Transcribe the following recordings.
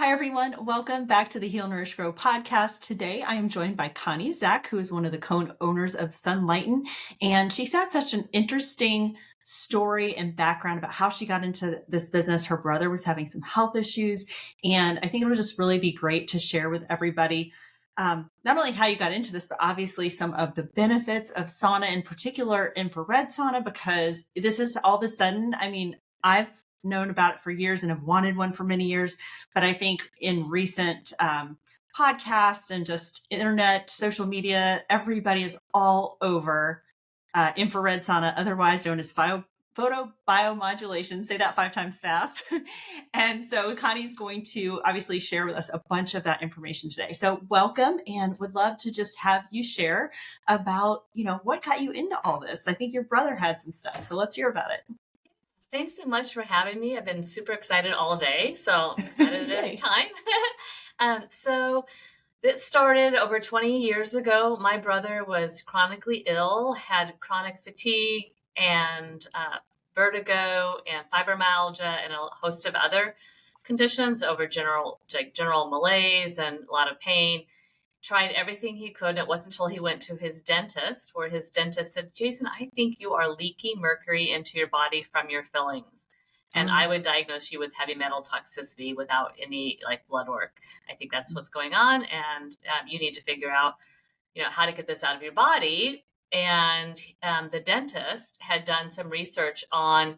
Hi, everyone. Welcome back to the Heal, Nourish, Grow podcast. Today, I am joined by Connie Zack, who is one of the co-owners of Sunlighten. And she's had such an interesting story and background about how she got into this business. Her brother was having some health issues. And I think it would just really be great to share with everybody not only how you got into this, but obviously some of the benefits of sauna, in particular infrared sauna, because this is all of a sudden, I've known about it for years and have wanted one for many years. But I think in recent podcasts and just internet, social media, everybody is all over infrared sauna, otherwise known as photo biomodulation. Say that 5 times fast. And so Connie's going to obviously share with us a bunch of that information today. So welcome, and would love to just have you share about, what got you into all this. I think your brother had some stuff, so let's hear about it. Thanks so much for having me. I've been super excited all day, so excited it's time. So this started over 20 years ago. My brother was chronically ill, had chronic fatigue and vertigo and fibromyalgia and a host of other conditions over general malaise and a lot of pain. Tried everything he could. It wasn't until he went to his dentist where his dentist said, Jason, I think you are leaking mercury into your body from your fillings. And I would diagnose you with heavy metal toxicity without any blood work. I think that's what's going on. And you need to figure out, how to get this out of your body. And the dentist had done some research on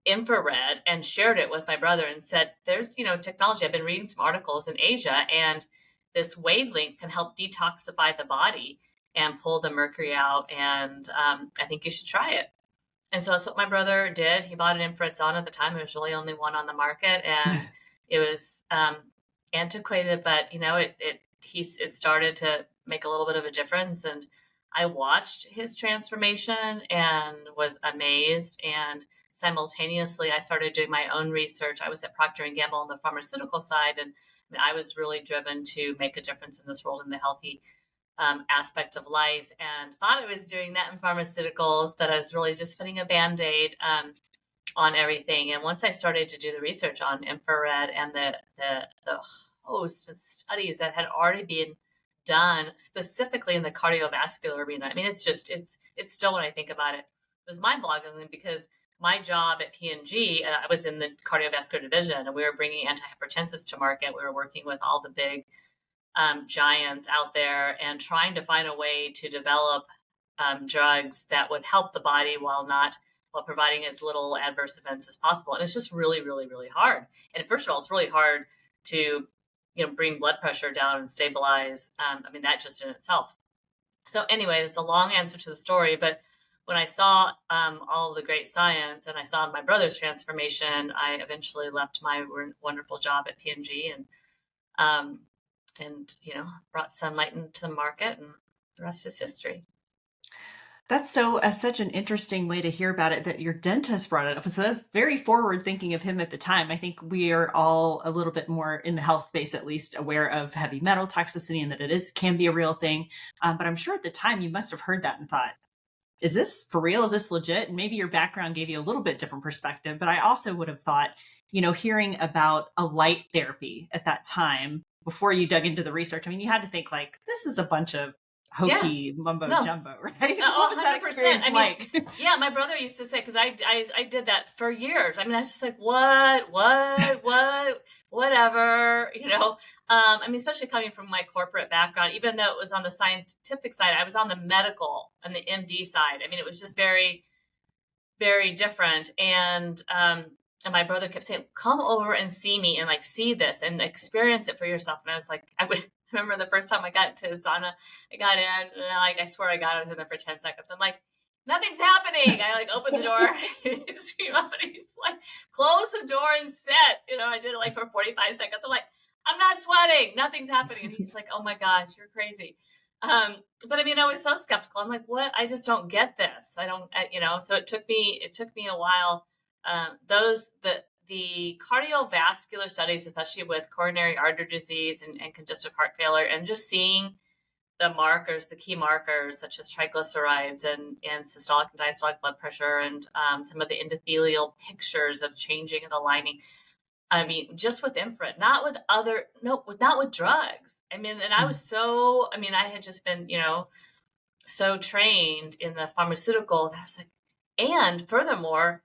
infrared and shared it with my brother and said, there's, technology. I've been reading some articles in Asia, and this wavelength can help detoxify the body and pull the mercury out. And I think you should try it. And so that's what my brother did. He bought an infrared sauna at the time. There was really only one on the market, and it was antiquated, but it started to make a little bit of a difference. And I watched his transformation and was amazed. And simultaneously, I started doing my own research. I was at Procter & Gamble on the pharmaceutical side, and I was really driven to make a difference in this world in the healthy aspect of life, and thought I was doing that in pharmaceuticals, but I was really just putting a Band-Aid on everything. And once I started to do the research on infrared and the host of studies that had already been done specifically in the cardiovascular arena, it's still, when I think about it, it was mind-boggling, because my job at P&G, I was in the cardiovascular division, and we were bringing antihypertensives to market. We were working with all the big giants out there and trying to find a way to develop drugs that would help the body while providing as little adverse events as possible. And it's just really, really, really hard. And first of all, it's really hard to, bring blood pressure down and stabilize. That just in itself. So anyway, it's a long answer to the story, but when I saw all of the great science and I saw my brother's transformation, I eventually left my wonderful job at P&G and brought Sunlighten to the market, and the rest is history. That's such an interesting way to hear about it, that your dentist brought it up. So that's very forward thinking of him at the time. I think we are all a little bit more in the health space, at least, aware of heavy metal toxicity and that can be a real thing. But I'm sure at the time you must have heard that and thought, is this for real? Is this legit? And maybe your background gave you a little bit different perspective, but I also would have thought, hearing about a light therapy at that time, before you dug into the research, you had to think this is a bunch of hokey mumbo jumbo, right? What was that experience like? Yeah, my brother used to say, because I did that for years. I was just like, whatever, especially coming from my corporate background, even though it was on the scientific side, I was on the medical and the MD side. It was just very, very different. And my brother kept saying, come over and see me and see this and experience it for yourself. And I was like, I remember the first time I got to his sauna, I got in and I swear I was in there for 10 seconds. I'm like, nothing's happening. I opened the door, scream up, and he's like, close the door and sit. I did it for 45 seconds. I'm like, I'm not sweating. Nothing's happening. And he's like, oh my gosh, you're crazy. But I was so skeptical. I'm like, what? I just don't get this. So it took me a while. The cardiovascular studies, especially with coronary artery disease and congestive heart failure, and just seeing the key markers such as triglycerides and systolic and diastolic blood pressure, and some of the endothelial pictures of changing of the lining. I mean, just with infrared, not with other, no, not with drugs. I mean, and I was so, I mean, I had just been, so trained in the pharmaceutical that I was like, and furthermore,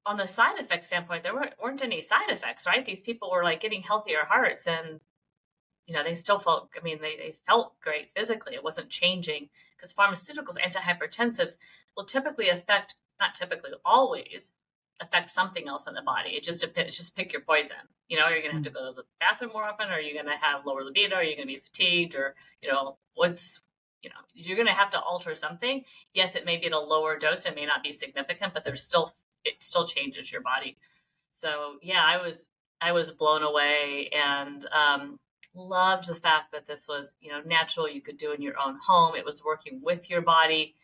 on the side effect standpoint, there weren't any side effects, right? These people were like getting healthier hearts, and they still felt, I mean, they felt great physically. It wasn't changing, because pharmaceuticals, antihypertensives, will typically affect, not typically, always affect something else in the body. It just depends, just pick your poison. Are you going to have to go to the bathroom more often? Or are you going to have lower libido? Are you going to be fatigued? Or, you're going to have to alter something. Yes, it may be at a lower dose. It may not be significant, but it still changes your body. So yeah, I was blown away, and loved the fact that this was, natural. You could do in your own home. It was working with your body,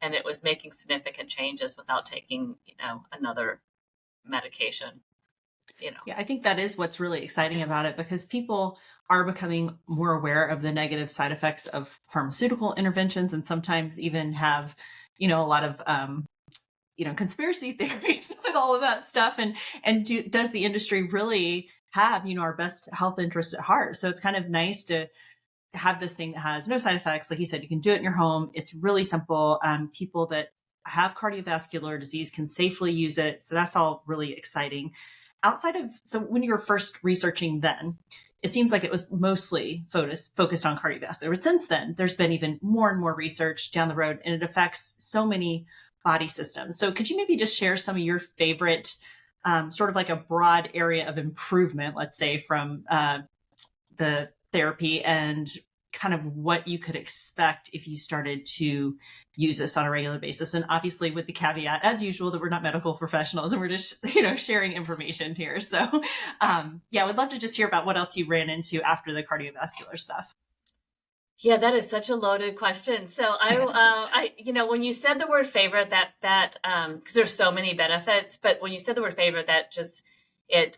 and it was making significant changes without taking, another medication. Yeah, I think that is what's really exciting about it, because people are becoming more aware of the negative side effects of pharmaceutical interventions, and sometimes even have, a lot of, conspiracy theories with all of that stuff. And does the industry really have, our best health interests at heart? So it's kind of nice to have this thing that has no side effects. Like you said, you can do it in your home. It's really simple. People that have cardiovascular disease can safely use it. So that's all really exciting. So when you were first researching then, it seems like it was mostly focused on cardiovascular. But since then, there's been even more and more research down the road, and it affects so many body systems. So could you maybe just share some of your favorite, sort of like a broad area of improvement, let's say, from the therapy, and kind of what you could expect if you started to use this on a regular basis? And obviously with the caveat, as usual, that we're not medical professionals and we're just, sharing information here. So yeah, I would love to just hear about what else you ran into after the cardiovascular stuff. Yeah, that is such a loaded question. So when you said the word favorite, because there's so many benefits, but when you said the word favorite, that just, it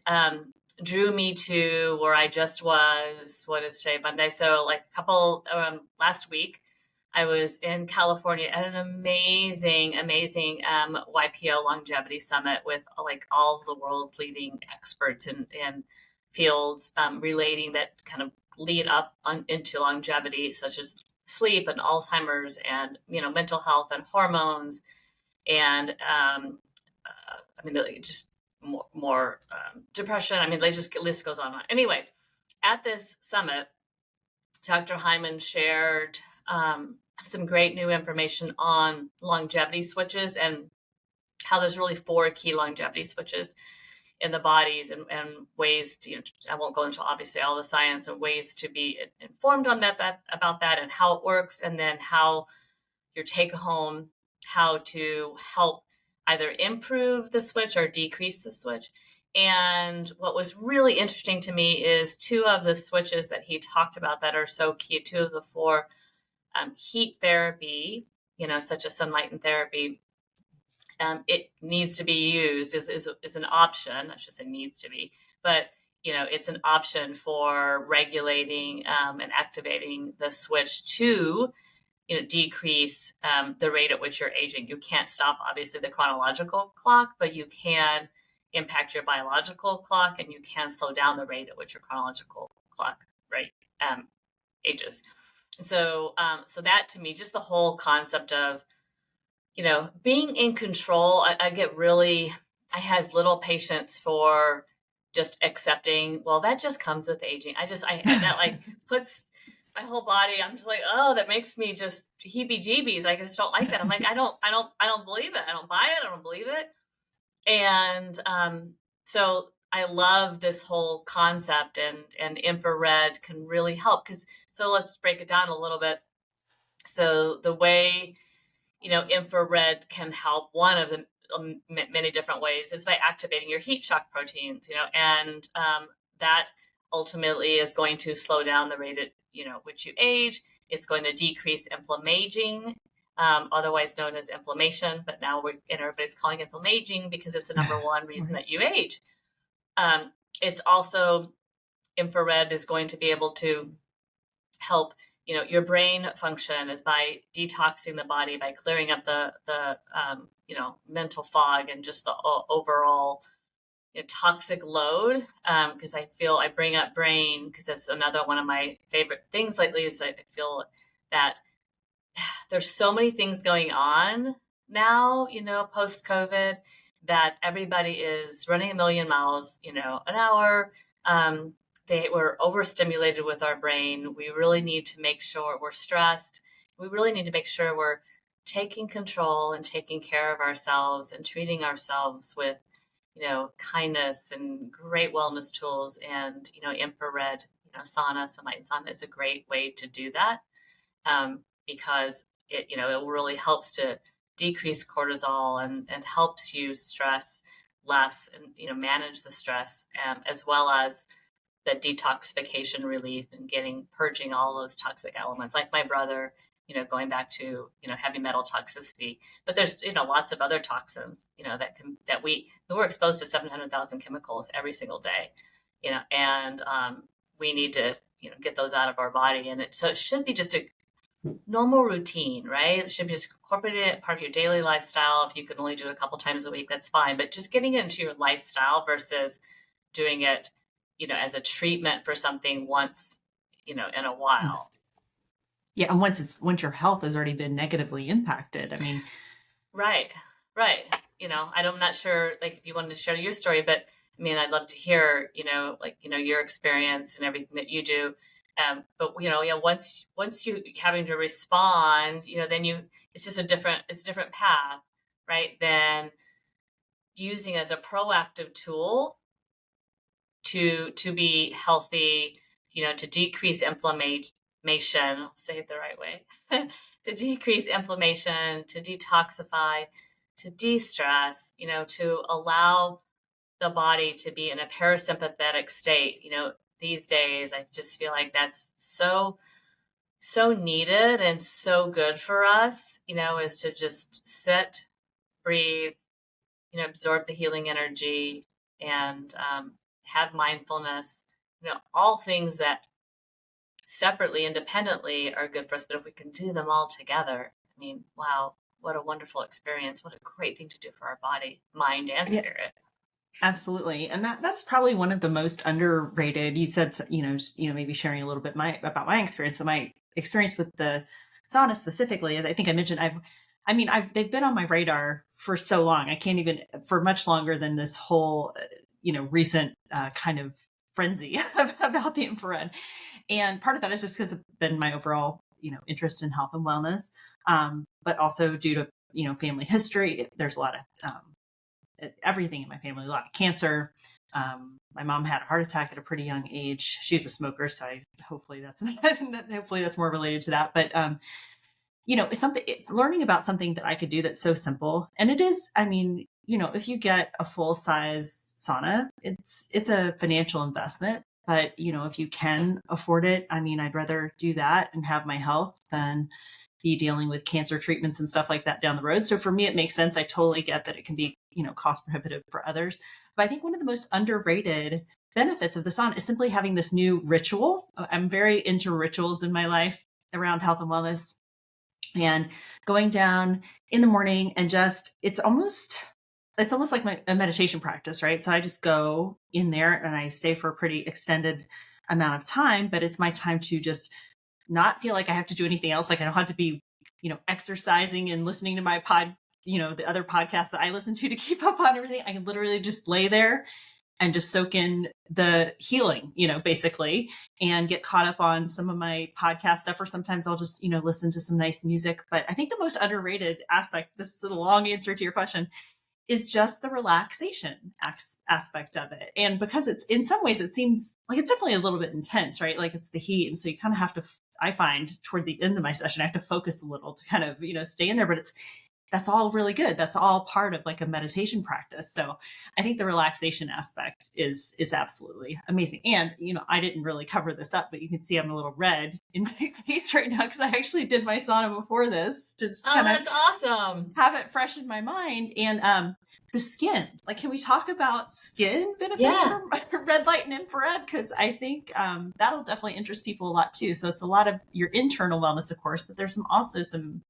drew me to where I just was. What is today, Monday? So like last week, I was in California at an amazing, amazing YPO longevity summit with like all of the world's leading experts in fields relating that kind of lead up into longevity, such as sleep and Alzheimer's and mental health and hormones, and I mean just more depression. I mean, list goes on and on. Anyway, at this summit, Dr. Hyman shared some great new information on longevity switches, and how there's really 4 key longevity switches in the bodies, and ways to, I won't go into obviously all the science, and ways to be informed on about that and how it works, and then how your take home, how to help either improve the switch or decrease the switch. And what was really interesting to me is 2 of the switches that he talked about that are so key, 2 of the 4, heat therapy, such as Sunlighten therapy. It needs to be used is an option. I should say needs to be, but it's an option for regulating and activating the switch to decrease the rate at which you're aging. You can't stop obviously the chronological clock, but you can impact your biological clock, and you can slow down the rate at which your chronological clock ages. So that, to me, just the whole concept of being in control. I have little patience for just accepting, well, that just comes with aging. That like puts my whole body, I'm just like, oh, that makes me just heebie-jeebies. I just don't like that. I'm like, I don't believe it. I don't buy it. I don't believe it. And so I love this whole concept, and infrared can really help. So let's break it down a little bit. So the way infrared can help, one of the many different ways, is by activating your heat shock proteins, and that ultimately is going to slow down the rate at which you age. It's going to decrease inflammaging, otherwise known as inflammation, but now everybody's calling it inflammaging because it's the number one reason that you age. It's also, infrared is going to be able to help your brain function, is by detoxing the body, by clearing up the mental fog, and just the overall toxic load, because I feel I bring up brain because that's another one of my favorite things lately. Is I feel that there's so many things going on now, post COVID, that everybody is running a million miles, an hour. They were overstimulated with our brain. We really need to make sure we're stressed. We really need to make sure we're taking control and taking care of ourselves and treating ourselves with, kindness and great wellness tools and, infrared, sauna, sunlight sauna is a great way to do that. Because it really helps to decrease cortisol and helps you stress less and, manage the stress, as well as the detoxification relief and purging all those toxic elements, like my brother, going back to, heavy metal toxicity. But there's, lots of other toxins, we're exposed to 700,000 chemicals every single day, and we need to, get those out of our body. And so it should be just a normal routine, right? It should be just incorporated part of your daily lifestyle. If you can only do it a couple times a week, that's fine. But just getting it into your lifestyle versus doing it, as a treatment for something once, in a while. Yeah. And once your health has already been negatively impacted, I mean. Right. I'm not sure, like, if you wanted to share your story, but I mean, I'd love to hear, your experience and everything that you do. But once you having to respond, then it's just a different path, right? Than using as a proactive tool to be healthy, to decrease inflammation. I'll say it the right way. To decrease inflammation, to detoxify, to de-stress, to allow the body to be in a parasympathetic state. These days, I just feel like that's so needed and so good for us, is to just sit, breathe, absorb the healing energy, and have mindfulness, all things that separately, independently are good for us. But if we can do them all together, I mean, wow, what a wonderful experience. What a great thing to do for our body, mind, and spirit. Yeah. Absolutely. And that's probably one of the most underrated. You said, maybe sharing a little bit about my experience. So my experience with the sauna specifically, I think I mentioned, they've been on my radar for so long. I can't even, for much longer than this whole, recent kind of frenzy about the infrared. And part of that is just because of been my overall, interest in health and wellness. But also due to, family history, there's a lot of, everything in my family, a lot of cancer. My mom had a heart attack at a pretty young age. She's a smoker, so hopefully that's more related to that. But it's learning about something that I could do that's so simple, and it is. I mean, if you get a full size sauna, it's a financial investment. But if you can afford it, I mean, I'd rather do that and have my health than be dealing with cancer treatments and stuff like that down the road. So for me, it makes sense. I totally get that it can be, cost prohibitive for others. But I think one of the most underrated benefits of the sauna is simply having this new ritual. I'm very into rituals in my life around health and wellness, and going down in the morning and it's almost like a meditation practice, right? So I just go in there and I stay for a pretty extended amount of time, but it's my time to just not feel like I have to do anything else. Like I don't have to be, exercising and listening to my the other podcasts that I listen to keep up on everything. I can literally just lay there and just soak in the healing, basically, and get caught up on some of my podcast stuff. Or sometimes I'll just, listen to some nice music. But I think the most underrated aspect, this is a long answer to your question, is just the relaxation aspect of it. And because it's, in some ways, it seems like it's definitely a little bit intense, right? Like it's the heat. And so you kind of have to, I find toward the end of my session, I have to focus a little to kind of, stay in there, but that's all really good. That's all part of like a meditation practice. So I think the relaxation aspect is absolutely amazing. And, I didn't really cover this up, but you can see I'm a little red in my face right now because I actually did my sauna before this to just kind of that's awesome. Have it fresh in my mind. And the skin, like, can we talk about skin benefits from red light and infrared? Because I think that'll definitely interest people a lot too. So it's a lot of your internal wellness, of course, but there's also some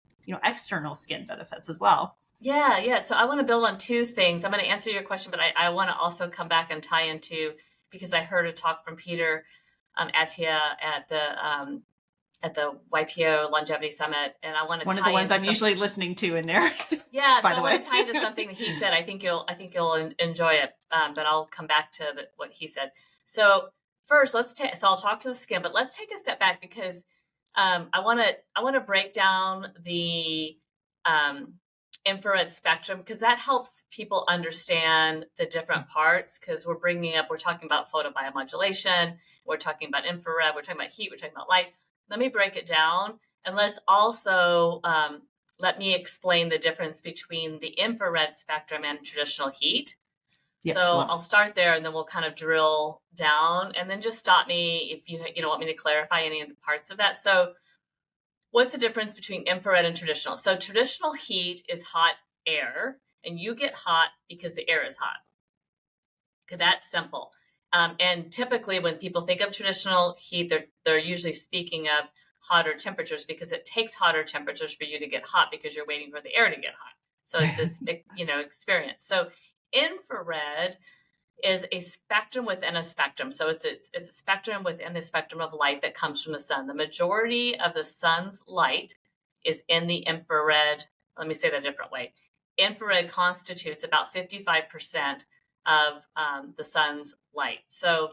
external skin benefits as well. Yeah. So I want to build on two things. I'm going to answer your question, but I want to also come back and tie into, because I heard a talk from Peter Attia at the YPO Longevity Summit, and I want to One of the tie ones into I'm some. usually listening to in there. Yeah, so By I the want way. to tie into something that he said. I think you'll enjoy it, but I'll come back to what he said. So first, so I'll talk to the skin, but let's take a step back because I want to break down the um, infrared spectrum because that helps people understand the different parts. Because we're talking about photobiomodulation, we're talking about infrared, we're talking about heat, we're talking about light. Let me break it down, and let's also let me explain the difference between the infrared spectrum and traditional heat. So Yes, I'll start there and then we'll kind of drill down and then just stop me if you want me to clarify any of the parts of that. So what's the difference between infrared and traditional? So traditional heat is hot air and you get hot because the air is hot. Okay, that's simple. And typically when people think of traditional heat, they're usually speaking of hotter temperatures because it takes hotter temperatures for you to get hot because you're waiting for the air to get hot. So it's this, experience. So infrared is a spectrum within a spectrum. So it's a spectrum within the spectrum of light that comes from the sun. The majority of the sun's light is in the infrared. Let me say that a different way. Infrared constitutes about 55% of the sun's light. So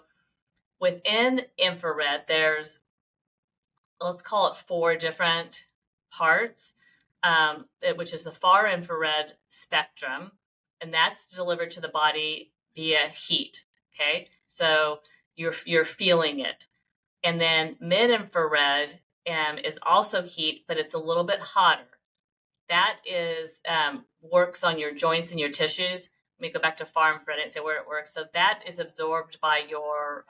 within infrared, let's call it four different parts, which is the far infrared spectrum, and that's delivered to the body via heat. Okay, so you're feeling it, and then mid infrared is also heat, but it's a little bit hotter. That is works on your joints and your tissues. Let me go back to far infrared and say where it works. So that is absorbed by your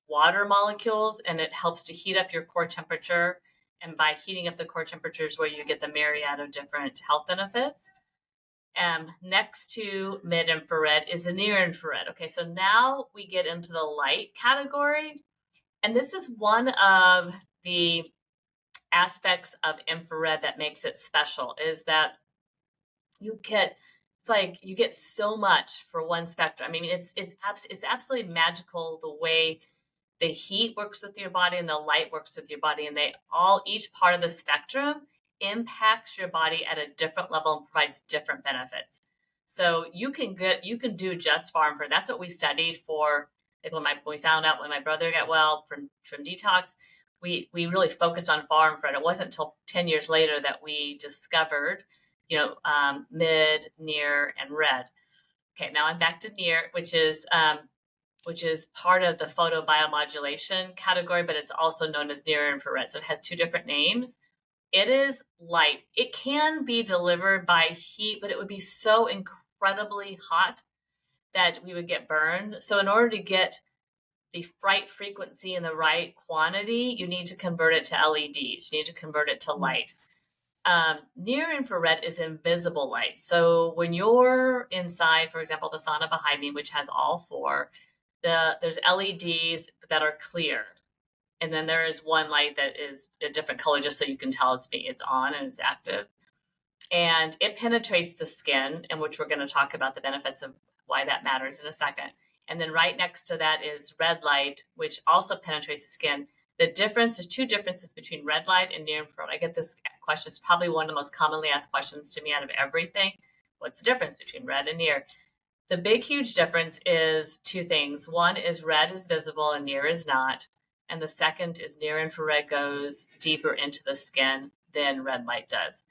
water molecules, and it helps to heat up your core temperature. And by heating up the core temperatures, where you get the myriad of different health benefits. Next to mid infrared is the near infrared. Okay, so now we get into the light category, and this is one of the aspects of infrared that makes it special. Is that you get so much for one spectrum. I mean, it's absolutely magical the way the heat works with your body and the light works with your body, and each part of the spectrum impacts your body at a different level and provides different benefits. So you can do just far infrared. That's what we studied for. Like when we found out when my brother got well from detox, we really focused on far infrared. It wasn't until 10 years later that we discovered, mid, near, and red. Okay, now I'm back to near, which is part of the photobiomodulation category, but it's also known as near infrared. So it has two different names. It is light. It can be delivered by heat, but it would be so incredibly hot that we would get burned. So in order to get the right frequency and the right quantity, you need to convert it to LEDs. You need to convert it to light. Near infrared is invisible light. So when you're inside, for example, the sauna behind me, which has all four, there's LEDs that are clear. And then there is one light that is a different color just so you can tell it's on and it's active. And it penetrates the skin, in which we're going to talk about the benefits of why that matters in a second. And then right next to that is red light, which also penetrates the skin. There's two differences between red light and near infrared. I get this question. It's probably one of the most commonly asked questions to me out of everything. What's the difference between red and near? The big, huge difference is two things. One is red is visible and near is not. And the second is near infrared goes deeper into the skin than red light does.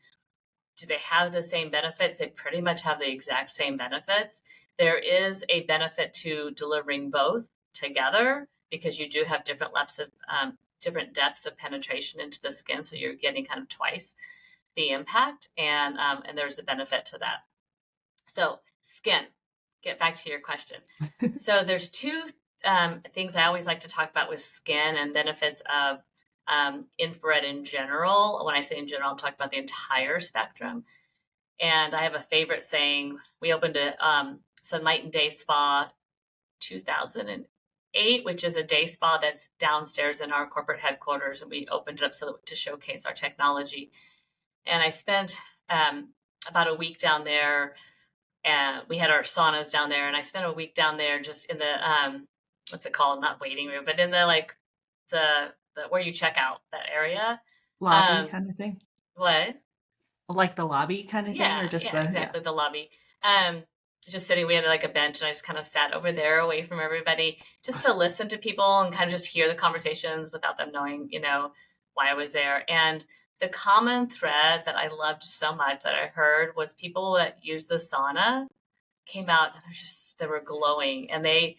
Do they have the same benefits? They pretty much have the exact same benefits. There is a benefit to delivering both together because you do have different depths of penetration into the skin. So you're getting kind of twice the impact, and there's a benefit to that. So skin, get back to your question. So there's two things I always like to talk about with skin and benefits of infrared in general. When I say in general, I'm talking about the entire spectrum. And I have a favorite saying. We opened a Sunlighten Day Spa 2008, which is a day spa that's downstairs in our corporate headquarters. And we opened it up to showcase our technology. And I spent about a week down there, and we had our saunas down there, and I spent a week down there just in the what's it called? Not waiting room, but in the like the where you check out, that area. Lobby Um, kind of thing? what? Like the lobby kind of thing or Yeah, just yeah, the yeah. exactly, the lobby. Um, just sitting, we had like a bench, and I just kind of sat over there away from everybody just to listen to people and kind of just hear the conversations without them knowing, why I was there. And the common thread that I loved so much that I heard was people that use the sauna came out and they were glowing, and they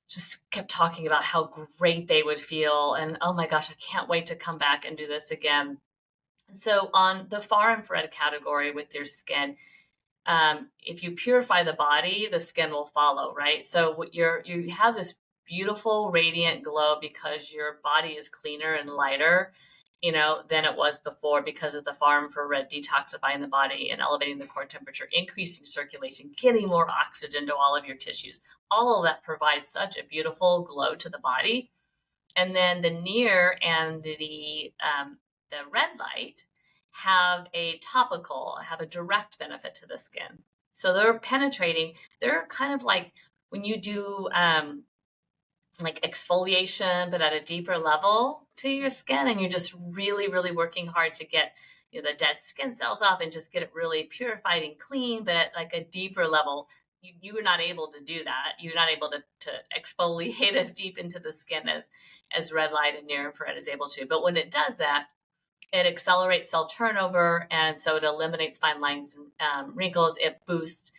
just kept talking about how great they would feel. And oh my gosh, I can't wait to come back and do this again. So on the far infrared category with your skin, if you purify the body, the skin will follow, right? So you have this beautiful radiant glow because your body is cleaner and lighter, than it was before because of the far infrared detoxifying the body and elevating the core temperature, increasing circulation, getting more oxygen to all of your tissues. All of that provides such a beautiful glow to the body. And then the near and the red light have a direct benefit to the skin. So they're penetrating. They're kind of like when you do like exfoliation, but at a deeper level to your skin, and you're just really, really working hard to get the dead skin cells off and just get it really purified and clean, but at like a deeper level. You are not able to do that. You're not able to exfoliate as deep into the skin as red light and near infrared is able to. But when it does that, it accelerates cell turnover, and so it eliminates fine lines and wrinkles. It boosts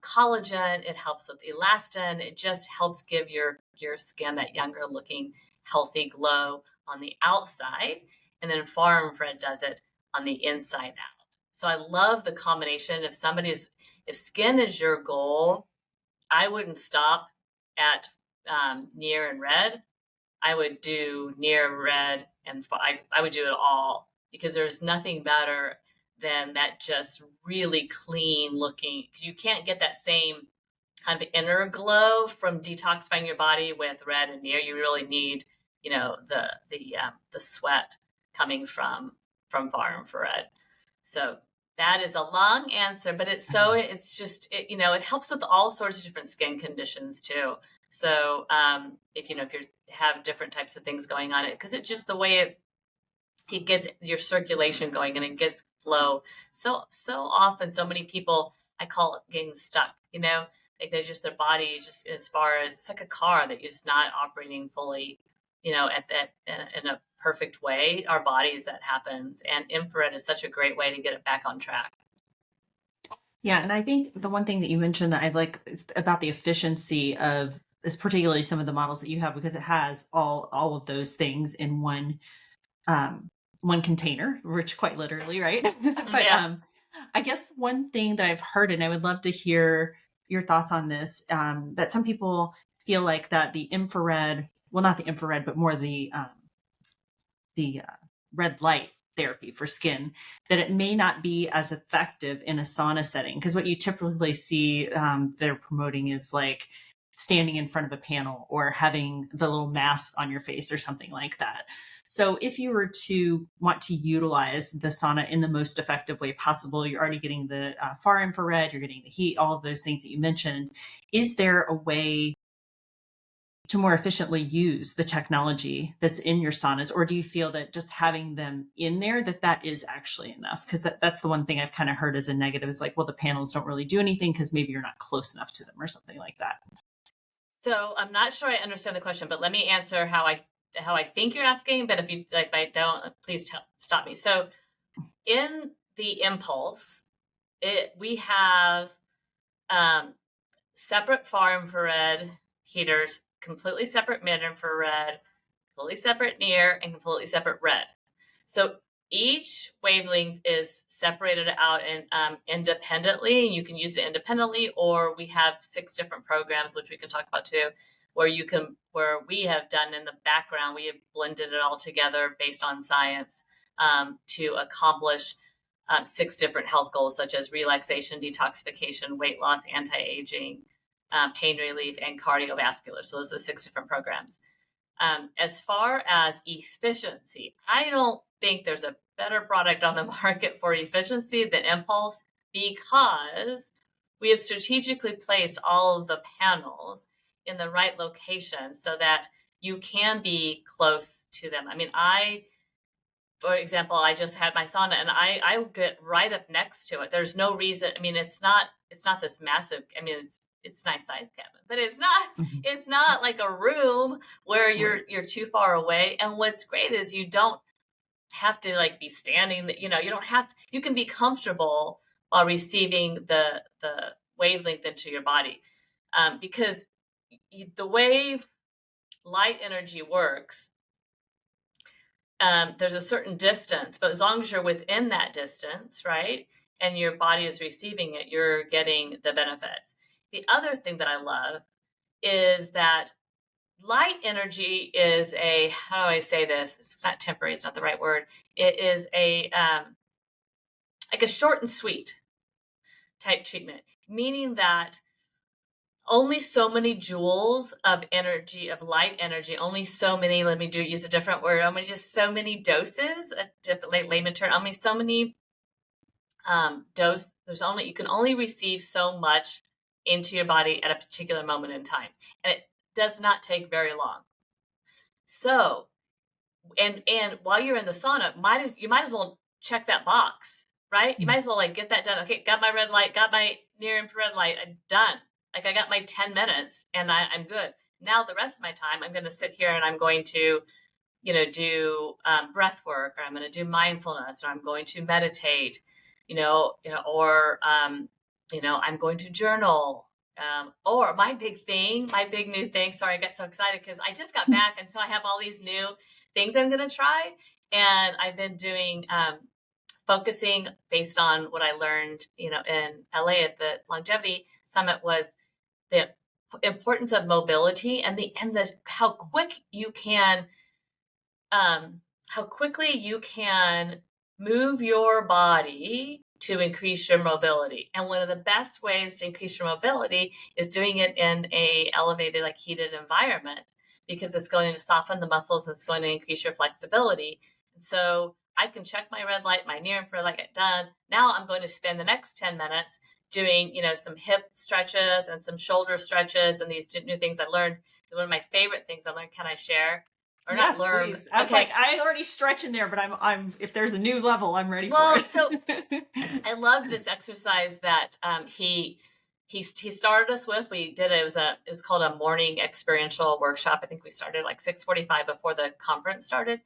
collagen. It helps with elastin. It just helps give your skin that younger looking, healthy glow on the outside. And then far infrared does it on the inside out. So I love the combination. If skin is your goal, I wouldn't stop at near and red. I would do near red, and I would do it all because there's nothing better than that just really clean looking, because you can't get that same kind of inner glow from detoxifying your body with red and near. You really need, the sweat coming from far infrared. So that is a long answer, but it helps with all sorts of different skin conditions too. So if you have different types of things going on, it because it's just the way it gets your circulation going and it gets flow. So often, so many people, I call it getting stuck. Like there's just their body, just as far as it's like a car that is not operating fully, at that in a perfect way. Our bodies, that happens, and infrared is such a great way to get it back on track. Yeah, and I think the one thing that you mentioned that I like is about the efficiency of is particularly some of the models that you have because it has all of those things in one container, which quite literally, right? But Yeah. I guess one thing that I've heard, and I would love to hear your thoughts on this, that some people feel like that the infrared, well, not the infrared, but more the red light therapy for skin, that it may not be as effective in a sauna setting. Because what you typically see they're promoting is like standing in front of a panel or having the little mask on your face or something like that. So if you were to want to utilize the sauna in the most effective way possible, you're already getting the far infrared, you're getting the heat, all of those things that you mentioned. Is there a way to more efficiently use the technology that's in your saunas, or do you feel that just having them in there that is actually enough? Because that's the one thing I've kind of heard as a negative is like, well, the panels don't really do anything because maybe you're not close enough to them or something like that. So I'm not sure I understand the question, but let me answer how I think you're asking. But if I don't, please stop me. So in the impulse, we have separate far infrared heaters, completely separate mid infrared, completely separate near, and completely separate red. So each wavelength is separated out independently. You can use it independently, or we have 6 different programs, which we can talk about too, where we have done in the background, we have blended it all together based on science to accomplish 6 different health goals, such as relaxation, detoxification, weight loss, anti-aging, pain relief, and cardiovascular. So those are the 6 different programs. As far as efficiency, I don't think there's a better product on the market for efficiency than Impulse, because we have strategically placed all of the panels in the right location so that you can be close to them. I mean, for example, I just had my sauna and I get right up next to it. There's no reason. I mean, it's not this massive. I mean, it's nice size cabin, but Mhm. it's not like a room where Right. you're too far away. And what's great is you don't have to like be standing, you know, you don't have to, you can be comfortable while receiving the wavelength into your body. Because the way light energy works, there's a certain distance, but as long as you're within that distance, right, and your body is receiving it, you're getting the benefits. The other thing that I love is that light energy is a, how do I say this? It's not temporary, it's not the right word. It is a like a short and sweet type treatment, meaning that only so many joules of energy, of light energy, only so many, let me use a different word, only just so many doses, a different layman term, only so many you can only receive so much into your body at a particular moment in time. And it does not take very long. So, and while you're in the sauna, you might as well check that box, right? You Mm. might as well like get that done. Okay, got my red light, got my near infrared light, I'm done. Like I got my 10 minutes and I'm good. Now the rest of my time, I'm going to sit here and I'm going to, do breath work, or I'm going to do mindfulness, or I'm going to meditate, or I'm going to journal. Or my big new thing. Sorry, I got so excited because I just got back, and so I have all these new things I'm going to try. And I've been doing focusing based on what I learned, in LA at the Longevity Summit, was the importance of mobility and the how quickly you can move your body to increase your mobility. And one of the best ways to increase your mobility is doing it in a elevated, like heated environment, because it's going to soften the muscles, it's going to increase your flexibility. And so I can check my red light, my near infrared light, get done. Now I'm going to spend the next 10 minutes doing, some hip stretches and some shoulder stretches and these new things I learned. One of my favorite things I learned, can I share? Or not Yes, learn. please. I was like, Okay. I already stretch in there, but if there's a new level, I'm ready for Well, so it. I love this exercise that he started us with. We did it. It was called a morning experiential workshop. I think we started like 6:45 before the conference started,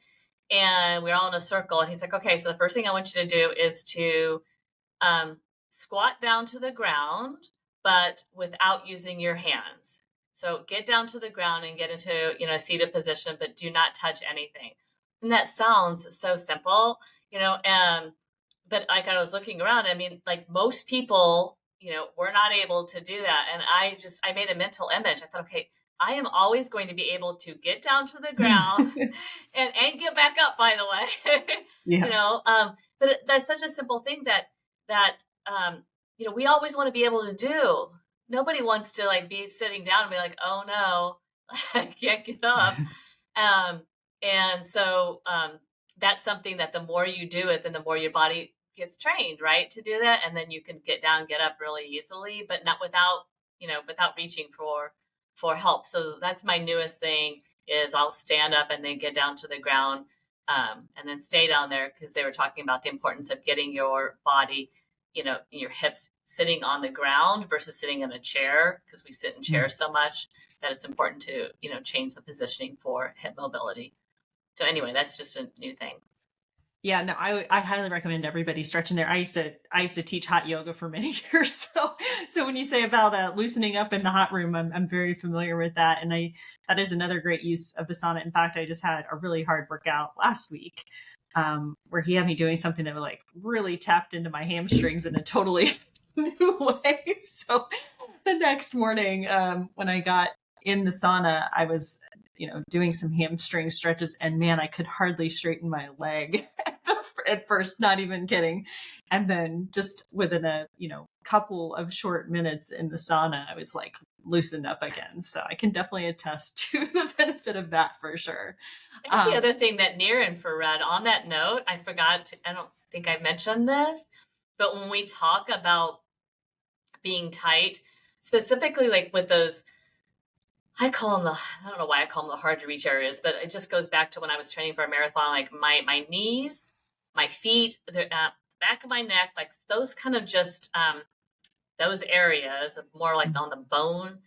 and we were all in a circle. And he's like, "Okay, so the first thing I want you to do is to um, squat down to the ground, but without using your hands. So get down to the ground and get into, a seated position, but do not touch anything." And that sounds so simple, but like I was looking around, I mean, like most people, were not able to do that. And I made a mental image. I thought, okay, I am always going to be able to get down to the ground and get back up, by the way. Yeah. But that's such a simple thing that we always want to be able to do. Nobody wants to like be sitting down and be like, oh no, I can't get up. Um, and so that's something that the more you do it, then the more your body gets trained, right, to do that, and then you can get down, get up really easily, but not without reaching for help. So that's my newest thing, is I'll stand up and then get down to the ground, and then stay down there, because they were talking about the importance of getting your body, your hips sitting on the ground versus sitting in a chair, because we sit in chairs so much that it's important to, change the positioning for hip mobility. So anyway, that's just a new thing. Yeah, no, I highly recommend everybody stretching there. I used to teach hot yoga for many years, so when you say about loosening up in the hot room, I'm very familiar with that, and that is another great use of the sauna. In fact, I just had a really hard workout last week, where he had me doing something that like really tapped into my hamstrings in a totally new way. So the next morning, when I got in the sauna, I was doing some hamstring stretches, and man, I could hardly straighten my leg at first, not even kidding. And then just within a, couple of short minutes in the sauna, I was like loosened up again. So I can definitely attest to the benefit of that for sure. That's the other thing, that near infrared. On that note, I don't think I mentioned this, But when we talk about being tight, specifically like with those, I don't know why I call them the hard to reach areas, but it just goes back to when I was training for a marathon, like my knees, my feet, the back of my neck, like those kind of just, those areas, more like on the bone,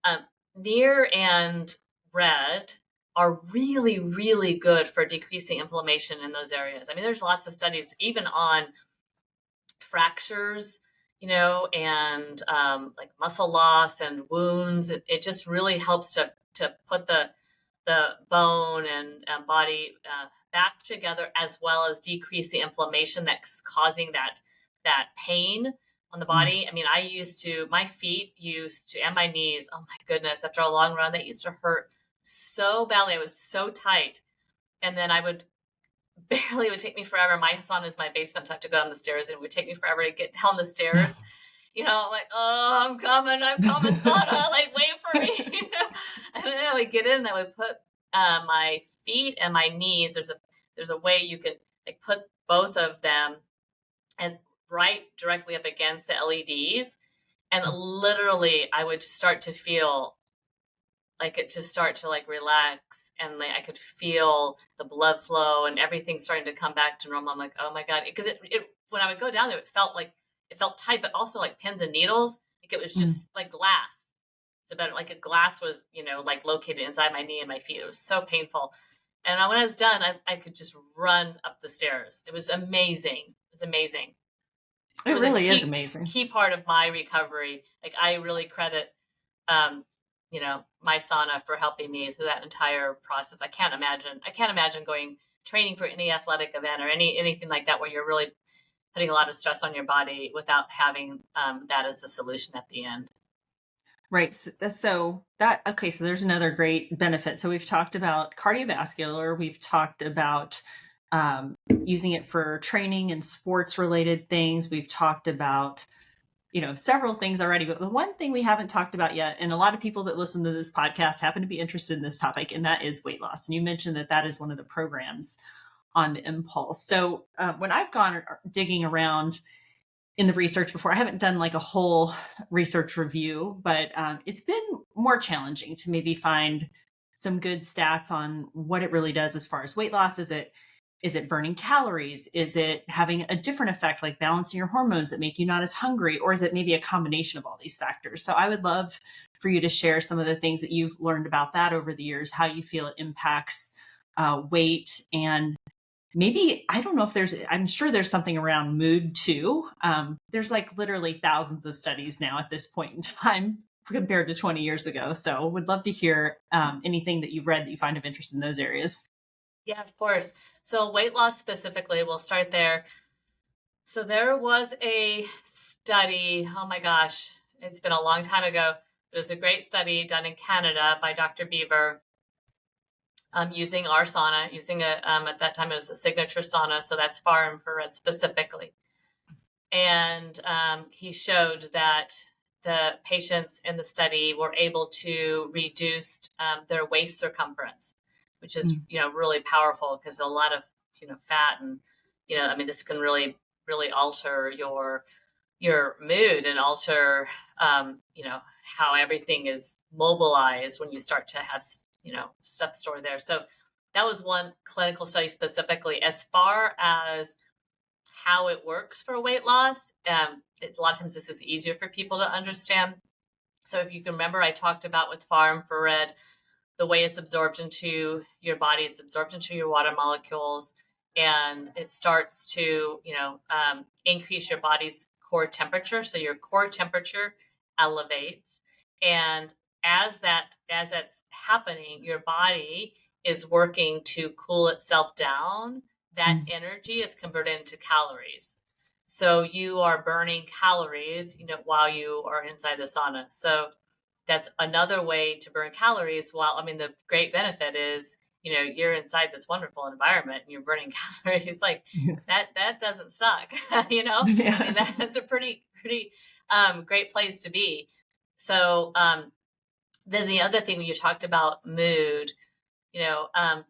um, near and red are really, really good for decreasing inflammation in those areas. I mean, there's lots of studies even on fractures, and like muscle loss and wounds. It just really helps to put the bone and body back together, as well as decrease the inflammation that's causing that pain on the Mm. body. I mean, my feet used to, and my knees, oh my goodness, after a long run, they used to hurt so badly. I was so tight. And then I would barely, it would take me forever. My sauna is my basement, so I have to go down the stairs, and it would take me forever to get down the stairs. I'm like, oh, I'm coming, sauna, like, wait for me. And then I would get in, and I would put my feet and my knees. There's a way you can like put both of them and right directly up against the LEDs, and literally I would start to feel like it just start to like relax, and like I could feel the blood flow and everything starting to come back to normal. I'm like, oh my God. Because it when I would go down there, it felt tight, but also like pins and needles. Like it was Mm. just like glass. So better like a glass was, like located inside my knee and my feet. It was so painful. And when I was done, I could just run up the stairs. It was amazing. It was amazing. It It was a really is key amazing. part of my recovery. Like I really credit um, my sauna for helping me through that entire process. I can't imagine going training for any athletic event or anything like that where you're really putting a lot of stress on your body without having that as the solution at the end. Right. So there's another great benefit. So we've talked about cardiovascular, we've talked about using it for training and sports related things. We've talked about, several things already, but the one thing we haven't talked about yet, and a lot of people that listen to this podcast happen to be interested in this topic, and that is weight loss. And you mentioned that that is one of the programs on the Impulse. So when I've gone digging around in the research before, I haven't done like a whole research review, but it's been more challenging to maybe find some good stats on what it really does as far as weight loss. Is it burning calories? Is it having a different effect, like balancing your hormones that make you not as hungry? Or is it maybe a combination of all these factors? So I would love for you to share some of the things that you've learned about that over the years, how you feel it impacts weight, and maybe, I don't know if I'm sure there's something around mood too. There's like literally thousands of studies now at this point in time compared to 20 years ago. So would love to hear anything that you've read that you find of interest in those areas. Yeah, of course. So weight loss specifically, we'll start there. So there was a study, oh my gosh, it's been a long time ago. It was a great study done in Canada by Dr. Beaver, using our sauna, at that time it was a signature sauna, so that's far infrared specifically. And he showed that the patients in the study were able to reduce their waist circumference, which is Mm. really powerful because a lot of fat and I mean this can really really alter your mood and alter how everything is mobilized when you start to have stuff stored there. So that was one clinical study specifically. As far as how it works for weight loss, a lot of times this is easier for people to understand. So if you can remember, I talked about with far infrared the way it's absorbed into your body. It's absorbed into your water molecules, and it starts to increase your body's core temperature. So your core temperature elevates, and as that's happening, your body is working to cool itself down. That Mm. energy is converted into calories. So you are burning calories, while you are inside the sauna. So that's another way to burn calories. While I mean, the great benefit is, you're inside this wonderful environment and you're burning calories. Like that doesn't suck. I mean, Yeah. that's a pretty great place to be. So then the other thing when you talked about mood, you know, um,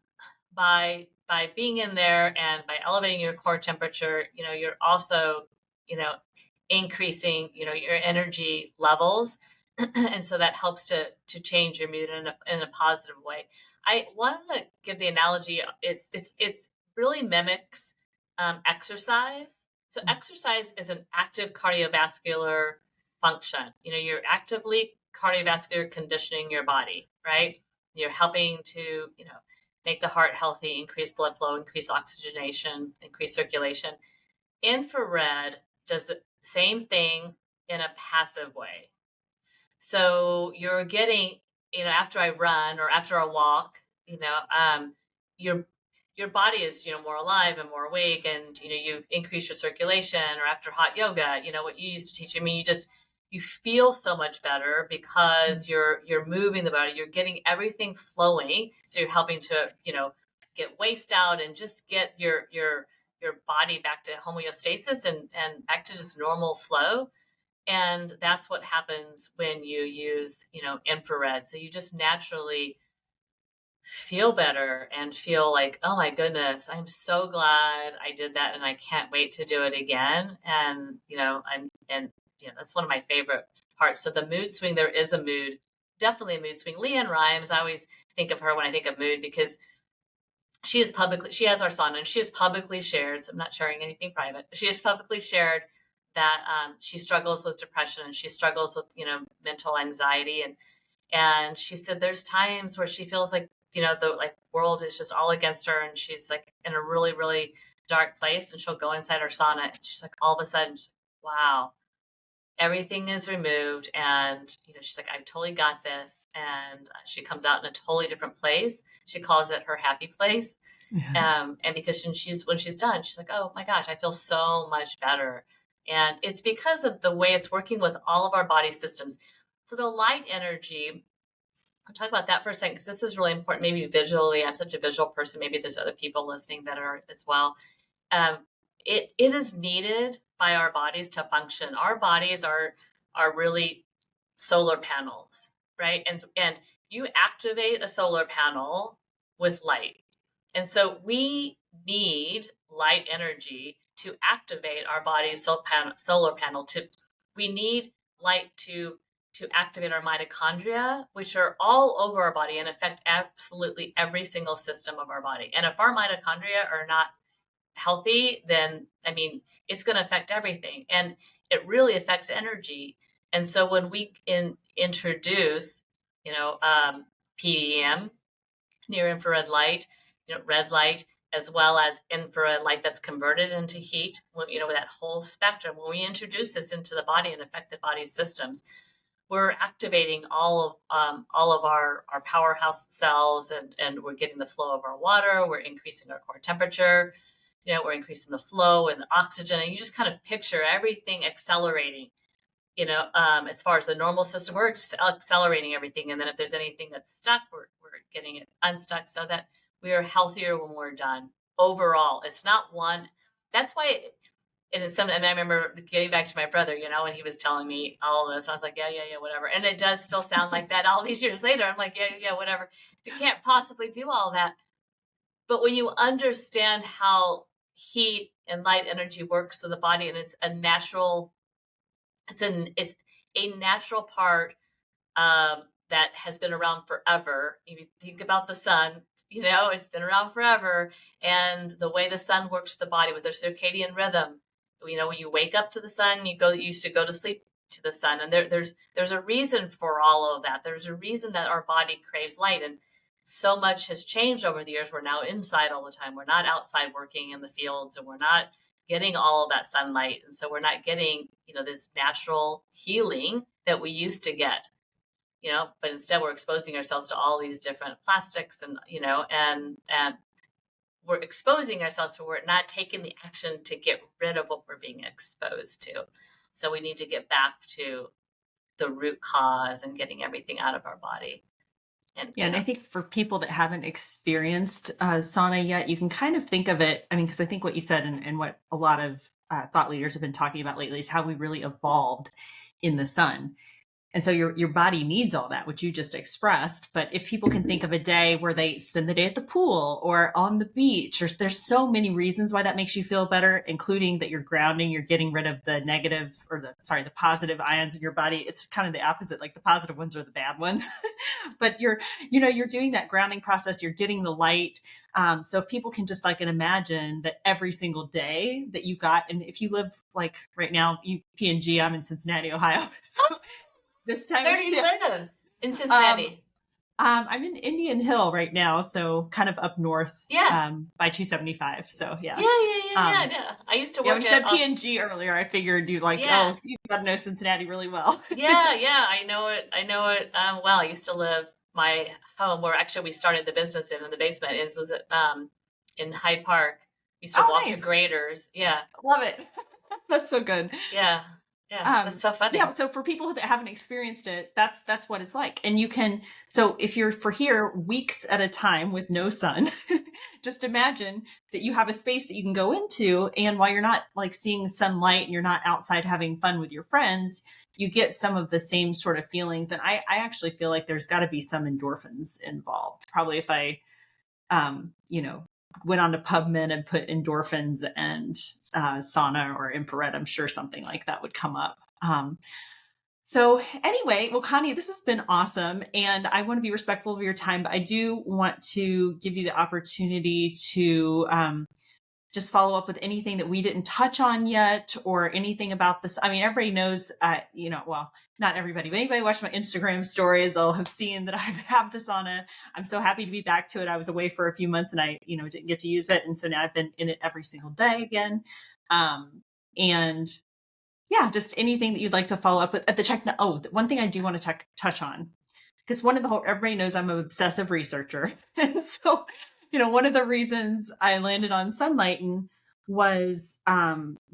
by being in there and by elevating your core temperature, you're also increasing, your energy levels. And so that helps to change your mood in a positive way. I want to give the analogy. It's really mimics exercise. So exercise is an active cardiovascular function. You're actively cardiovascular conditioning your body, right? You're helping to, make the heart healthy, increase blood flow, increase oxygenation, increase circulation. Infrared does the same thing in a passive way. So you're getting, after I run or after I walk, your your body is, more alive and more awake, and you increase your circulation. Or after hot yoga, what you used to teach me, you feel so much better because you're moving the body, you're getting everything flowing. So you're helping to, get waste out and just get your body back to homeostasis and back to just normal flow. And that's what happens when you use, infrared. So you just naturally feel better and feel like, oh my goodness, I'm so glad I did that and I can't wait to do it again. And, that's one of my favorite parts. So the mood swing, there is a mood, definitely a mood swing. Leanne Rhymes, I always think of her when I think of mood because she has our sauna, and she has publicly shared, so I'm not sharing anything private. She has publicly shared that she struggles with depression and she struggles with, mental anxiety. And she said there's times where she feels like, the like world is just all against her, and she's like in a really, really dark place, and she'll go inside her sauna and she's like, all of a sudden, wow, everything is removed. And, she's like, I totally got this. And she comes out in a totally different place. She calls it her happy place. Yeah. And because when she's done, she's like, oh my gosh, I feel so much better. And it's because of the way it's working with all of our body systems. So the light energy, I'll talk about that for a second, because this is really important. Maybe visually, I'm such a visual person. Maybe there's other people listening that are as well. Um, it is needed by our bodies to function. Our bodies are really solar panels, right? And you activate a solar panel with light. And so we need light energy to activate our body's solar panel. We need light to activate our mitochondria, which are all over our body and affect absolutely every single system of our body. And if our mitochondria are not healthy, then it's going to affect everything, and it really affects energy. And so when we introduce, PEM, near infrared light, red light, as well as infrared light that's converted into heat, with that whole spectrum, when we introduce this into the body and affect the body's systems, we're activating all of our powerhouse cells, and we're getting the flow of our water. We're increasing our core temperature. We're increasing the flow and the oxygen, and you just kind of picture everything accelerating. As far as the normal system, we're just accelerating everything. And then if there's anything that's stuck, we're getting it unstuck, so that we are healthier when we're done. Overall, it's not one. That's why. And it's something. And I remember getting back to my brother, when he was telling me all of this, I was like, yeah, whatever. And it does still sound like that all these years later. I'm like, yeah, whatever. You can't possibly do all that. But when you understand how heat and light energy works to the body, and it's a natural part that has been around forever. You think about the sun, it's been around forever, and the way the sun works the body with their circadian rhythm. When you wake up to the sun, you used to go to sleep to the sun, and there's a reason for all of that. There's a reason that our body craves light, and so much has changed over the years. We're now inside all the time. We're not outside working in the fields, and we're not getting all of that sunlight. And so we're not getting, this natural healing that we used to get, but instead we're exposing ourselves to all these different plastics, and, and we're exposing ourselves, but we're not taking the action to get rid of what we're being exposed to. So we need to get back to the root cause and getting everything out of our body. And I think for people that haven't experienced sauna yet, you can kind of think of it. Because I think what you said, and what a lot of thought leaders have been talking about lately, is how we really evolved in the sun. And so your body needs all that, which you just expressed. But if people can think of a day where they spend the day at the pool or on the beach, or there's so many reasons why that makes you feel better, including that you're grounding, you're getting rid of the negative or the positive ions in your body. It's kind of the opposite. Like the positive ones are the bad ones, but you're doing that grounding process. You're getting the light. So if people can just imagine that every single day that you got, and if you live like right now, PNG, I'm in Cincinnati, Ohio. So this time Where do you live in Cincinnati? I'm in Indian Hill right now, so kind of up north, Yeah. By 275. So Yeah, yeah. yeah. I used to Yeah, work when you said PNG earlier, I figured you Yeah. oh, you got to know Cincinnati really well. Yeah. I know it. Well. I used to live my home where actually we started the business in the basement. It was in Hyde Park. We used to Oh, walk to nice. graders. Yeah. Love it. That's so good. Yeah. That's so funny. Yeah, so for people that haven't experienced it, that's what it's like. And you can, so if you're for here weeks at a time with no sun, just imagine that you have a space that you can go into, and while you're not seeing sunlight and you're not outside having fun with your friends, you get some of the same sort of feelings. And I actually feel like there's got to be some endorphins involved. Probably if I went on to PubMed and put endorphins and sauna or infrared, I'm sure something like that would come up. So anyway, well, Connie, this has been awesome. And I want to be respectful of your time, but I do want to give you the opportunity to just follow up with anything that we didn't touch on yet, or anything about this. I mean, everybody knows, well, not everybody, but anybody watch my Instagram stories, they'll have seen that I have this sauna. I'm so happy to be back to it. I was away for a few months and I, didn't get to use it. And so now I've been in it every single day again. And yeah, just anything that you'd like to follow up with at the check. Oh, one thing I do want to touch on, because everybody knows I'm an obsessive researcher. And so, one of the reasons I landed on Sunlighten was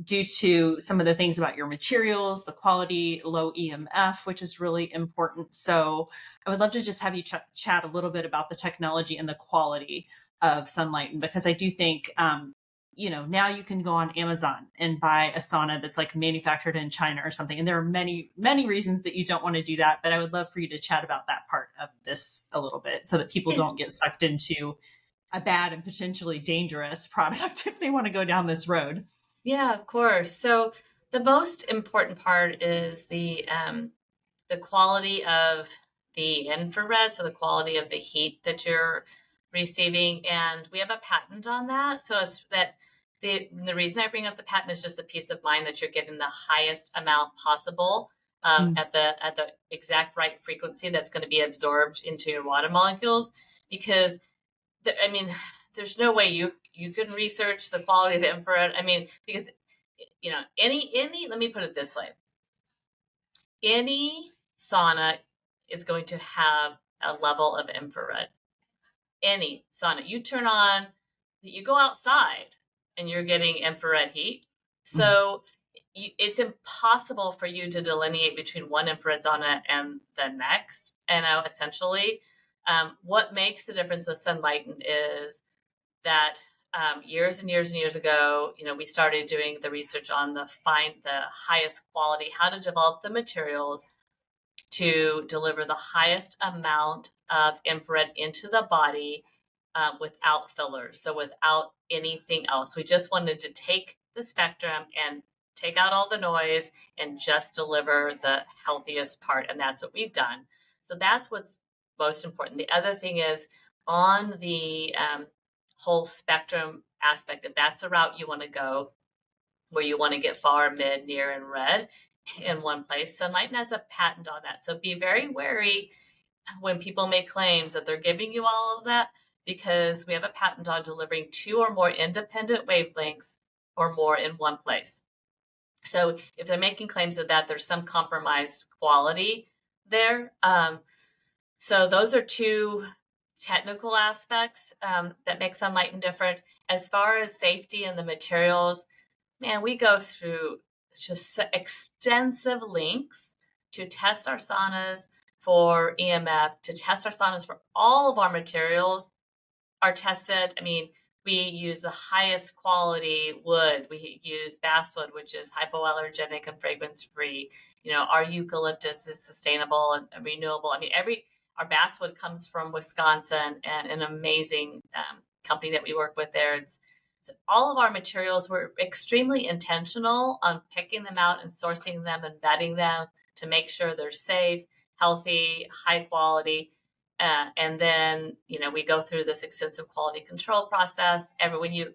due to some of the things about your materials, the quality, low EMF, which is really important. So I would love to just have you chat a little bit about the technology and the quality of Sunlighten, because I do think, now you can go on Amazon and buy a sauna that's manufactured in China or something. And there are many, many reasons that you don't want to do that. But I would love for you to chat about that part of this a little bit so that people don't get sucked into a bad and potentially dangerous product if they want to go down this road. Yeah, of course. So the most important part is the quality of the infrared, so the quality of the heat that you're receiving, and we have a patent on that. So it's that the reason I bring up the patent is just the peace of mind that you're getting the highest amount possible at the exact right frequency that's going to be absorbed into your water molecules. Because there's no way you can research the quality of the infrared. Because any let me put it this way: any sauna is going to have a level of infrared. Any sauna you turn on, you go outside and you're getting infrared heat. So it's impossible for you to delineate between one infrared sauna and the next. And essentially, what makes the difference with Sunlighten is that years and years and years ago, we started doing the research on the highest quality, how to develop the materials to deliver the highest amount of infrared into the body without fillers, so without anything else. We just wanted to take the spectrum and take out all the noise and just deliver the healthiest part, and that's what we've done. So that's what's most important. The other thing is on the whole spectrum aspect, if that's the route you want to go, where you want to get far, mid, near, and red in one place, Sunlighten has a patent on that. So be very wary when people make claims that they're giving you all of that, because we have a patent on delivering 2 or more independent wavelengths or more in one place. So if they're making claims of that, there's some compromised quality there. So those are 2 technical aspects that make Sunlighten different. As far as safety and the materials, man, we go through just extensive links to test our saunas for EMF, to test our saunas for all of our materials are tested. We use the highest quality wood. We use basswood, which is hypoallergenic and fragrance free. Our eucalyptus is sustainable and renewable. I mean, our basswood comes from Wisconsin, and an amazing company that we work with there. So all of our materials, we're extremely intentional on picking them out and sourcing them and vetting them to make sure they're safe, healthy, high quality. And then, we go through this extensive quality control process. When you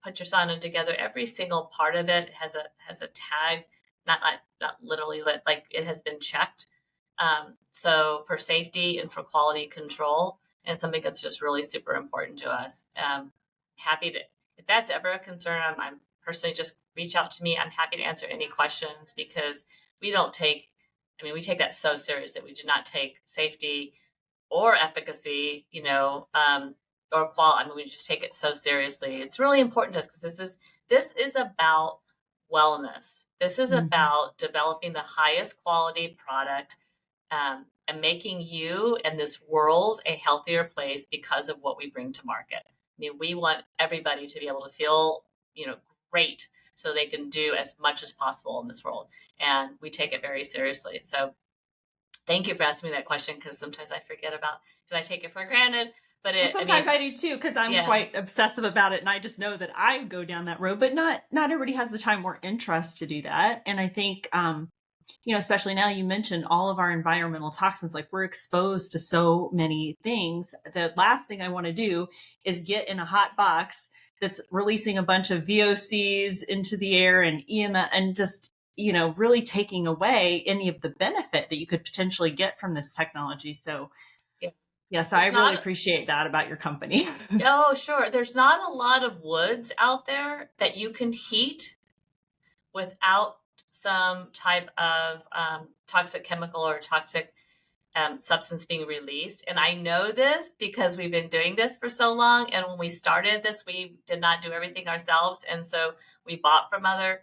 put your sauna together, every single part of it has a tag, not literally, but like it has been checked. So for safety and for quality control, and it's something that's just really super important to us. Happy to, if that's ever a concern, I'm personally, just reach out to me. I'm happy to answer any questions, because we take that so seriously. We do not take safety or efficacy, or quality. I mean, we just take it so seriously. It's really important to us, because this is about wellness. This is about developing the highest quality product, and making you and this world a healthier place because of what we bring to market. I mean, we want everybody to be able to feel, great, so they can do as much as possible in this world. And we take it very seriously. So thank you for asking me that question, because sometimes I forget because I take it for granted. But sometimes I do too, because I'm quite obsessive about it, and I just know that I go down that road. But not everybody has the time or interest to do that. And I think, especially now, you mentioned all of our environmental toxins. Like, we're exposed to so many things. The last thing I want to do is get in a hot box that's releasing a bunch of VOCs into the air and EMF, and just really taking away any of the benefit that you could potentially get from this technology. So so I really appreciate that about your company. Oh, sure. There's not a lot of woods out there that you can heat without some type of toxic chemical or toxic substance being released. And I know this because we've been doing this for so long. And when we started this, we did not do everything ourselves. And so we bought from other,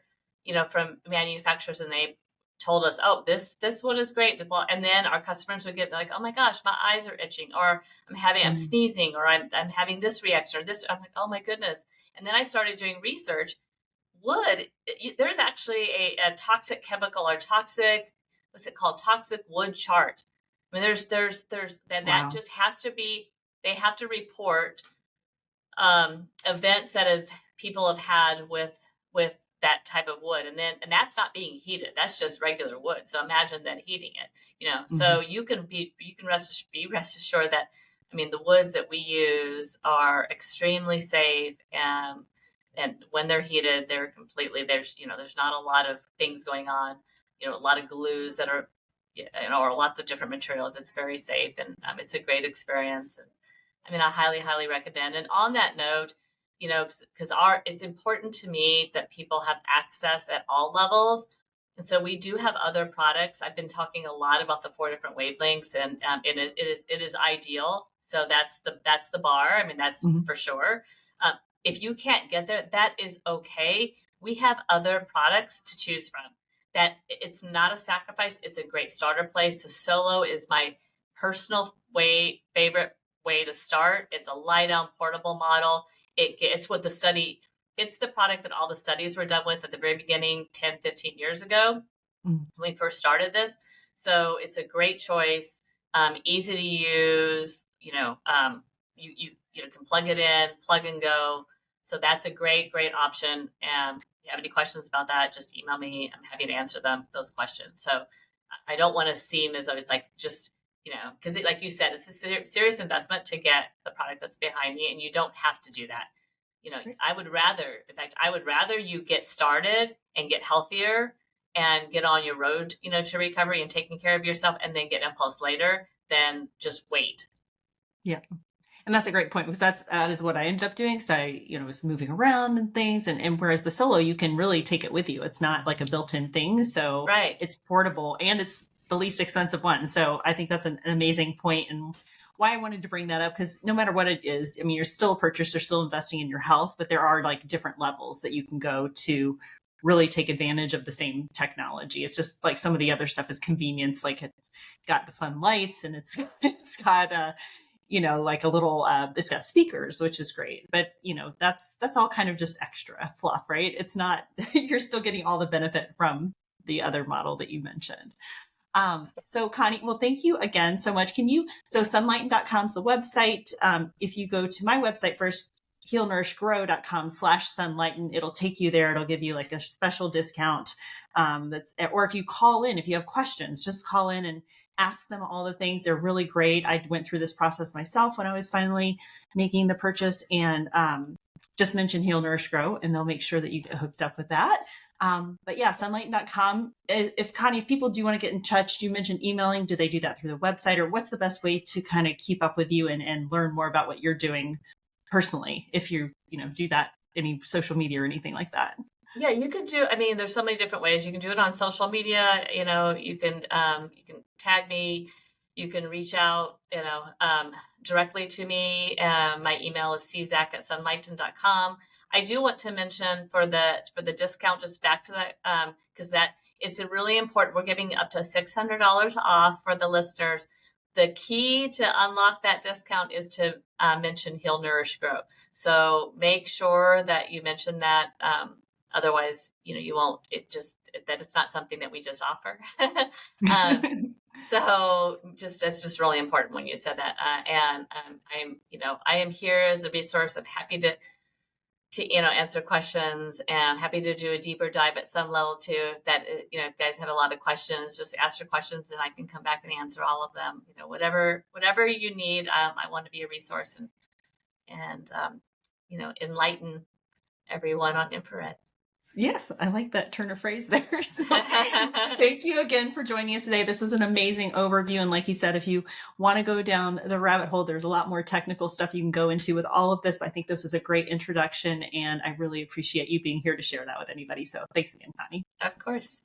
from manufacturers, and they told us, oh, this one is great. And then our customers would get like, oh my gosh, my eyes are itching, or I'm sneezing, or I'm having this reaction, or this. I'm like, oh my goodness. And then I started doing research. Wood, there's actually a toxic chemical, or toxic, what's it called? Toxic wood chart. I mean, there's then that just has to be, they have to report events that people have had with that type of wood, and that's not being heated. That's just regular wood. So imagine then heating it. So you can rest assured that, I mean, the woods that we use are extremely safe, and when they're heated, they're completely, there's not a lot of things going on, a lot of glues that are, or lots of different materials. It's very safe, and it's a great experience. And I mean, I highly, highly recommend. And on that note, because it's important to me that people have access at all levels. And so we do have other products. I've been talking a lot about the 4 different wavelengths, and it is ideal. So that's the bar. I mean, that's for sure. If you can't get there, that is okay. We have other products to choose from. That it's not a sacrifice. It's a great starter place. The Solo is my personal favorite way to start. It's a lie down portable model. It's the product that all the studies were done with at the very beginning, 10, 15 years ago, when we first started this. So it's a great choice, easy to use, you can plug it in, plug and go. So that's a great, great option. And if you have any questions about that, just email me. I'm happy to answer those questions. So I don't want to seem as though it's like just, because like you said, it's a serious investment to get the product that's behind me, and you don't have to do that. I would rather you get started and get healthier and get on your road, to recovery and taking care of yourself, and then get impulse later than just wait. Yeah. And that's a great point, because that is what I ended up doing. So I, was moving around and things. And whereas the Solo, you can really take it with you. It's not like a built-in thing. So It's portable, and it's the least expensive one. So I think that's an amazing point, and why I wanted to bring that up, because no matter what it is, I mean, you're still a purchaser, still investing in your health, but there are like different levels that you can go to really take advantage of the same technology. It's just like some of the other stuff is convenience. Like, it's got the fun lights, and it's got like a little, it's got speakers, which is great, but that's all kind of just extra fluff, right? It's not, you're still getting all the benefit from the other model that you mentioned. So Connie, well, thank you again so much. So sunlighten.com is the website. If you go to my website first, healnourishgrow.com/sunlighten, it'll take you there. It'll give you like a special discount. Or if you call in, if you have questions, just call in and ask them all the things. They're really great. I went through this process myself when I was finally making the purchase, and just mention Heal Nourish Grow and they'll make sure that you get hooked up with that. But yeah, sunlighten.com. If Connie, if people do want to get in touch, you mentioned emailing. Do they do that through the website, or what's the best way to kind of keep up with you and learn more about what you're doing personally? If you do that, any social media or anything like that? Yeah, you could do, I mean, there's so many different ways. You can do it on social media. You can tag me, you can reach out, directly to me. My email is czack@sunlighten.com. I do want to mention for the discount, just back to that, because it's a really important. We're giving up to $600 off for the listeners. The key to unlock that discount is to mention Heal Nourish Grow. So make sure that you mention that. Otherwise, you won't. That it's not something that we just offer. So it's just really important when you said that. And I am here as a resource. I'm happy to answer questions, and happy to do a deeper dive at some level too. That if you guys have a lot of questions, just ask your questions, and I can come back and answer all of them. Whatever you need, I want to be a resource and enlighten everyone on infrared. Yes, I like that turn of phrase there. So, thank you again for joining us today. This was an amazing overview. And like you said, if you want to go down the rabbit hole, there's a lot more technical stuff you can go into with all of this. But I think this was a great introduction, and I really appreciate you being here to share that with anybody. So thanks again, Connie. Of course.